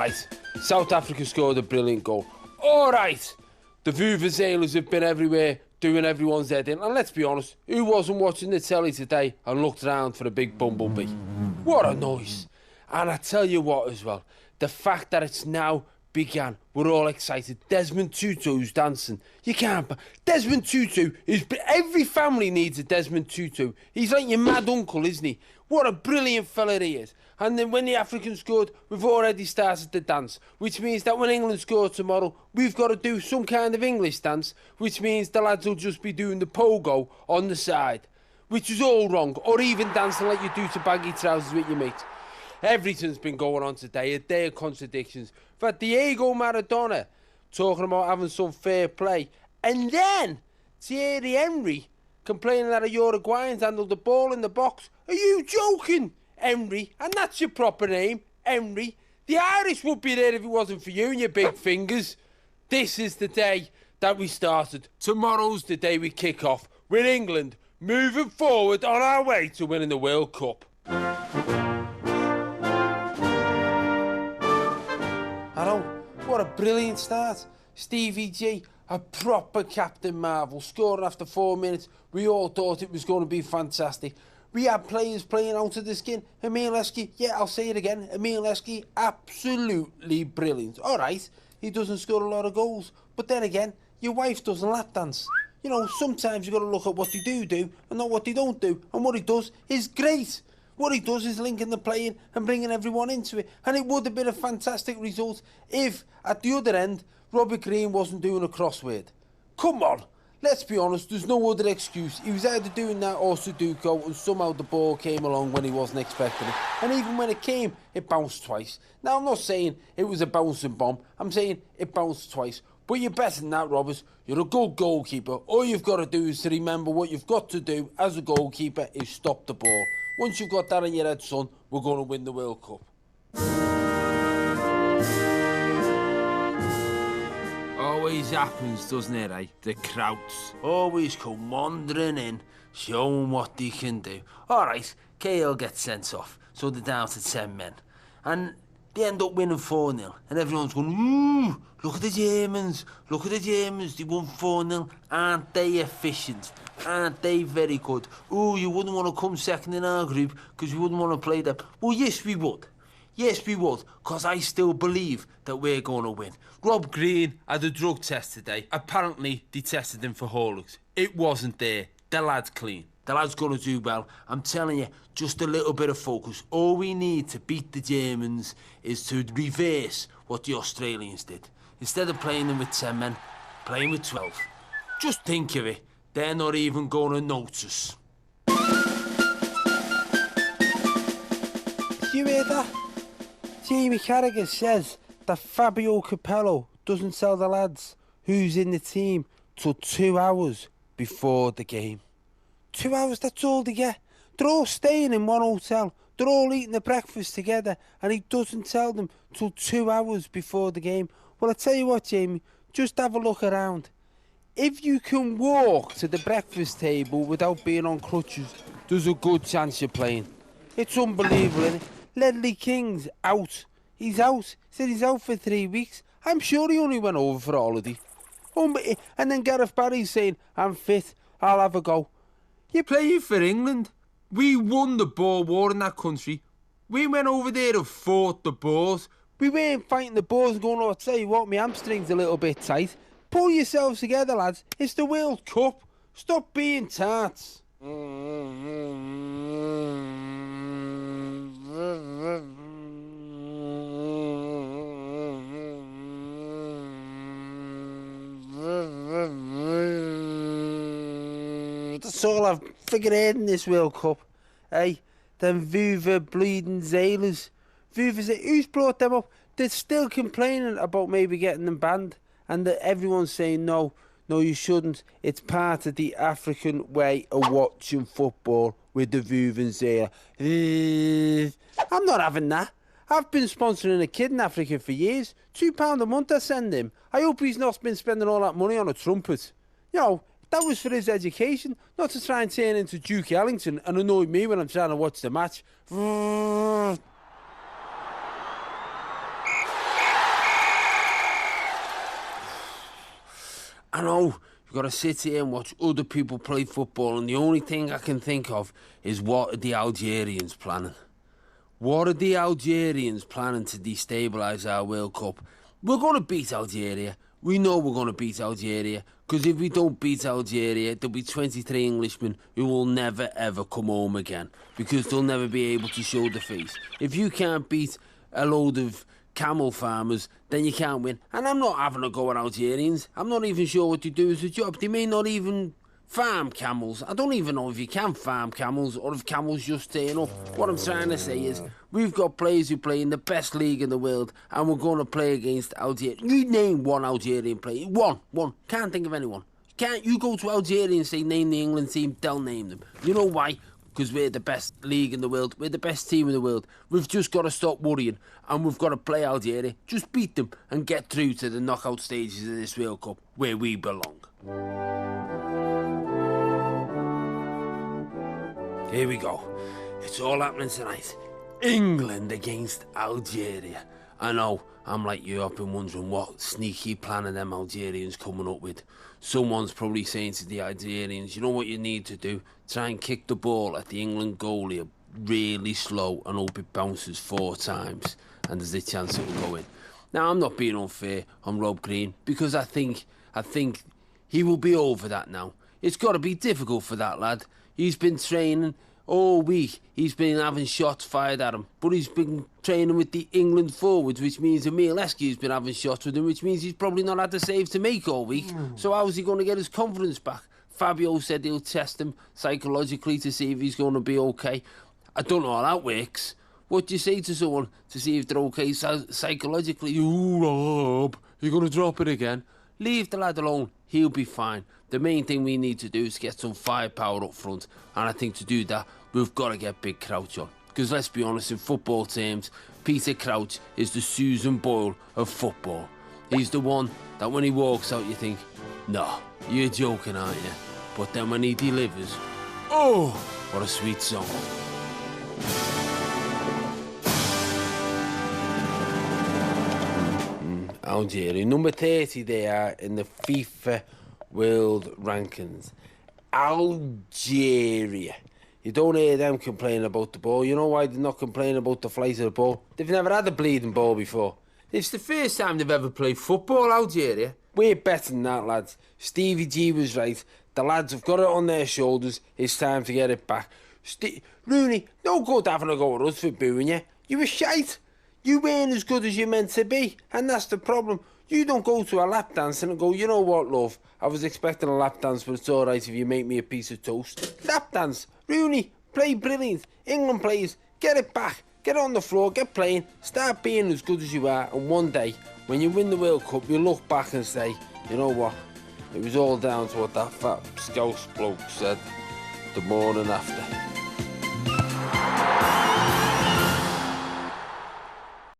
right, South Africa scored a brilliant goal. All right, the Vuvuzelas have been everywhere, doing everyone's head in. And let's be honest, who wasn't watching the telly today and looked around for a big bumblebee? What a noise. And I tell you what as well, the fact that it's now began, we're all excited. Desmond Tutu's dancing. You can't... Desmond Tutu is... Every family needs a Desmond Tutu. He's like your mad uncle, isn't he? What a brilliant fella he is. And then when the Africans scored, we've already started the dance, which means that when England score tomorrow, we've got to do some kind of English dance, which means the lads will just be doing the pogo on the side, which is all wrong, or even dancing like you do to baggy trousers with your mates. Everything's been going on today, a day of contradictions. For Diego Maradona, talking about having some fair play. And then, Thierry Henry, complaining that a Uruguayan's handled the ball in the box. Are you joking, Henry? And that's your proper name, Henry. The Irish would be there if it wasn't for you and your big fingers. This is the day that we started. Tomorrow's the day we kick off, with England moving forward on our way to winning the World Cup. I know, what a brilliant start. Stevie G, a proper Captain Marvel, scoring after 4 minutes. We all thought it was going to be fantastic. We had players playing out of the skin. Emile Heskey, yeah, I'll say it again. Emile Heskey, absolutely brilliant. All right, he doesn't score a lot of goals. But then again, your wife doesn't lap dance. You know, sometimes you've got to look at what they do and not what they don't do. And what he does is great. What he does is linking the play in and bringing everyone into it. And it would have been a fantastic result if, at the other end, Robert Green wasn't doing a crossword. Come on, let's be honest, there's no other excuse. He was either doing that or Sudoku, and somehow the ball came along when he wasn't expecting it. And even when it came, it bounced twice. Now, I'm not saying it was a bouncing bomb. I'm saying it bounced twice. But you're better than that, Roberts. You're a good goalkeeper. All you've got to do is to remember what you've got to do as a goalkeeper is stop the ball. Once you've got that in your head, son, we're going to win the World Cup. Always happens, doesn't it, eh? The Krauts always come wandering in, showing what they can do. All right, KL gets sent off, so they're down to 10 men. And they end up winning 4-0, and everyone's going, ooh, look at the Germans, they won 4-0. Aren't they efficient? Aren't they very good? Ooh, you wouldn't want to come second in our group because you wouldn't want to play them. Well, yes, we would. Yes, we would, because I still believe that we're going to win. Rob Green had a drug test today. Apparently, they tested him for Horlicks. It wasn't there. The lad's clean. The lad's going to do well. I'm telling you, just a little bit of focus. All we need to beat the Germans is to reverse what the Australians did. Instead of playing them with 10 men, playing with 12. Just think of it. They're not even going to notice. You hear that? Jamie Carragher says that Fabio Capello doesn't tell the lads who's in the team till 2 hours before the game. 2 hours, that's all they get. They're all staying in one hotel. They're all eating the breakfast together, and he doesn't tell them till 2 hours before the game. Well, I tell you what, Jamie, just have a look around. If you can walk to the breakfast table without being on crutches, there's a good chance you're playing. It's unbelievable, isn't it? Ledley King's out. He's out. Said he's out for 3 weeks. I'm sure he only went over for a holiday. And then Gareth Barry's saying, I'm fit, I'll have a go. You're playing for England. We won the Boer War in that country. We went over there and fought the Boers. We weren't fighting the Boers and going, oh, I'll tell you what, my hamstring's a little bit tight. Pull yourselves together, lads. It's the World Cup. Stop being tarts. That's all I've figured out in this World Cup. Hey, them Vuva bleeding Zailers. Who's brought them up? They're still complaining about maybe getting them banned. And that everyone's saying, no, you shouldn't. It's part of the African way of watching football with the Vuvuzela. I'm not having that. I've been sponsoring a kid in Africa for years. £2 a month I send him. I hope he's not been spending all that money on a trumpet. You know, that was for his education, not to try and turn into Duke Ellington and annoy me when I'm trying to watch the match. I know, you've got to sit here and watch other people play football, and the only thing I can think of is what are the Algerians planning? What are the Algerians planning to destabilise our World Cup? We're going to beat Algeria. We know we're going to beat Algeria, because if we don't beat Algeria, there'll be 23 Englishmen who will never ever come home again, because they'll never be able to show the face. If you can't beat a load of camel farmers, then you can't win. And I'm not having a go at Algerians. I'm not even sure what to do as a job. They may not even farm camels. I don't even know if you can farm camels or if camels just turn up. What I'm trying to say is we've got players who play in the best league in the world, and we're going to play against Algeria. You name one Algerian player. One. Can't think of anyone. Can't you go to Algeria and say name the England team? They'll name them. You know why? Because we're the best league in the world. We're the best team in the world. We've just got to stop worrying, and we've got to play Algeria. Just beat them and get through to the knockout stages of this World Cup, where we belong. Here we go. It's all happening tonight. England against Algeria. I know, I'm like you, I've been wondering what sneaky plan are them Algerians coming up with. Someone's probably saying to the Algerians, you know what you need to do? Try and kick the ball at the England goalie really slow and hope it bounces 4 times and there's a chance it will go in. Now, I'm not being unfair on Rob Green, because I think he will be over that now. It's got to be difficult for that lad. He's been training all week. He's been having shots fired at him. But he's been training with the England forwards, which means Emile Heskey's been having shots with him, which means he's probably not had the save to make all week. So how's he going to get his confidence back? Fabio said he'll test him psychologically to see if he's going to be okay. I don't know how that works. What do you say to someone to see if they're okay psychologically? Ooh, Rob, you're going to drop it again? Leave the lad alone. He'll be fine. The main thing we need to do is get some firepower up front. And I think to do that, we've got to get Big Crouch on. Because let's be honest, in football terms, Peter Crouch is the Susan Boyle of football. He's the one that when he walks out, you think, no, you're joking, aren't you? But then when he delivers, oh, what a sweet song. Algeria, number 30 they are in the FIFA World Rankings. Algeria. You don't hear them complaining about the ball. You know why they're not complaining about the flight of the ball? They've never had a bleeding ball before. It's the first time they've ever played football, Algeria. We're better than that, lads. Stevie G was right. The lads have got it on their shoulders. It's time to get it back. Rooney, no good having a go at us for booing you. You were shite. You weren't as good as you're meant to be, and that's the problem. You don't go to a lap dance and go, you know what, love? I was expecting a lap dance, but it's all right if you make me a piece of toast. Lap dance. Rooney, play brilliant. England players, get it back. Get on the floor, get playing. Start being as good as you are, and one day, when you win the World Cup, you'll look back and say, you know what? It was all down to what that fat Scouse bloke said the morning after.